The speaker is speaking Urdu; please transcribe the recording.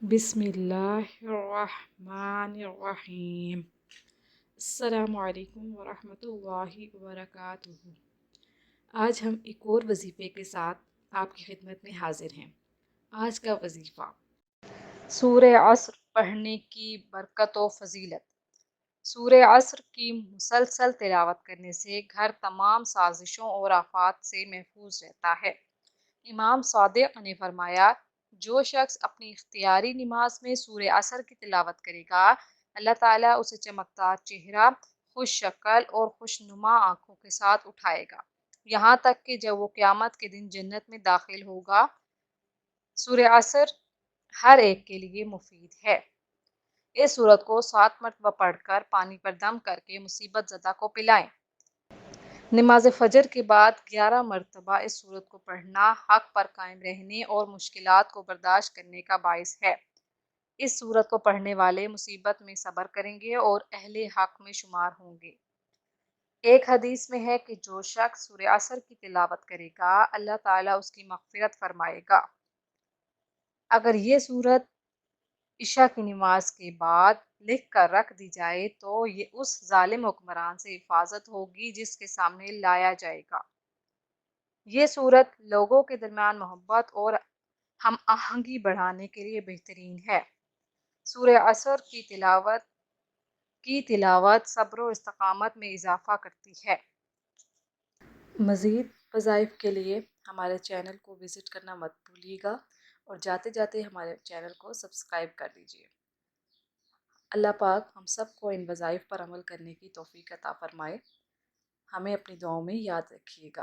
بسم اللہ الرحمن الرحیم۔ السلام علیکم ورحمۃ اللہ وبرکاتہ۔ آج ہم ایک اور وظیفے کے ساتھ آپ کی خدمت میں حاضر ہیں۔ آج کا وظیفہ سورہ عصر پڑھنے کی برکت و فضیلت۔ سورہ عصر کی مسلسل تلاوت کرنے سے گھر تمام سازشوں اور آفات سے محفوظ رہتا ہے۔ امام صادق نے فرمایا، جو شخص اپنی اختیاری نماز میں سورہ عصر کی تلاوت کرے گا، اللہ تعالیٰ اسے چمکدار چہرہ، خوش شکل اور خوشنما آنکھوں کے ساتھ اٹھائے گا، یہاں تک کہ جب وہ قیامت کے دن جنت میں داخل ہوگا۔ سورہ عصر ہر ایک کے لیے مفید ہے۔ اس سورت کو 7 مرتبہ پڑھ کر پانی پر دم کر کے مصیبت زدہ کو پلائیں۔ نماز فجر کے بعد 11 مرتبہ اس سورت کو پڑھنا حق پر قائم رہنے اور مشکلات کو برداشت کرنے کا باعث ہے۔ اس سورت کو پڑھنے والے مصیبت میں صبر کریں گے اور اہل حق میں شمار ہوں گے۔ ایک حدیث میں ہے کہ جو شخص سورہ عصر کی تلاوت کرے گا، اللہ تعالیٰ اس کی مغفرت فرمائے گا۔ اگر یہ سورت عشاء کی نماز کے بعد لکھ کر رکھ دی جائے تو یہ اس ظالم حکمران سے حفاظت ہوگی جس کے سامنے لایا جائے گا۔ یہ سورت لوگوں کے درمیان محبت اور ہم آہنگی بڑھانے کے لیے بہترین ہے۔ سورہ عصر کی تلاوت صبر و استقامت میں اضافہ کرتی ہے۔ مزید وظائف کے لیے ہمارے چینل کو وزٹ کرنا مت بھولیے گا اور جاتے جاتے ہمارے چینل کو سبسکرائب کر دیجیے۔ اللہ پاک ہم سب کو ان وظائف پر عمل کرنے کی توفیق عطا فرمائے۔ ہمیں اپنی دعاؤں میں یاد رکھیے گا۔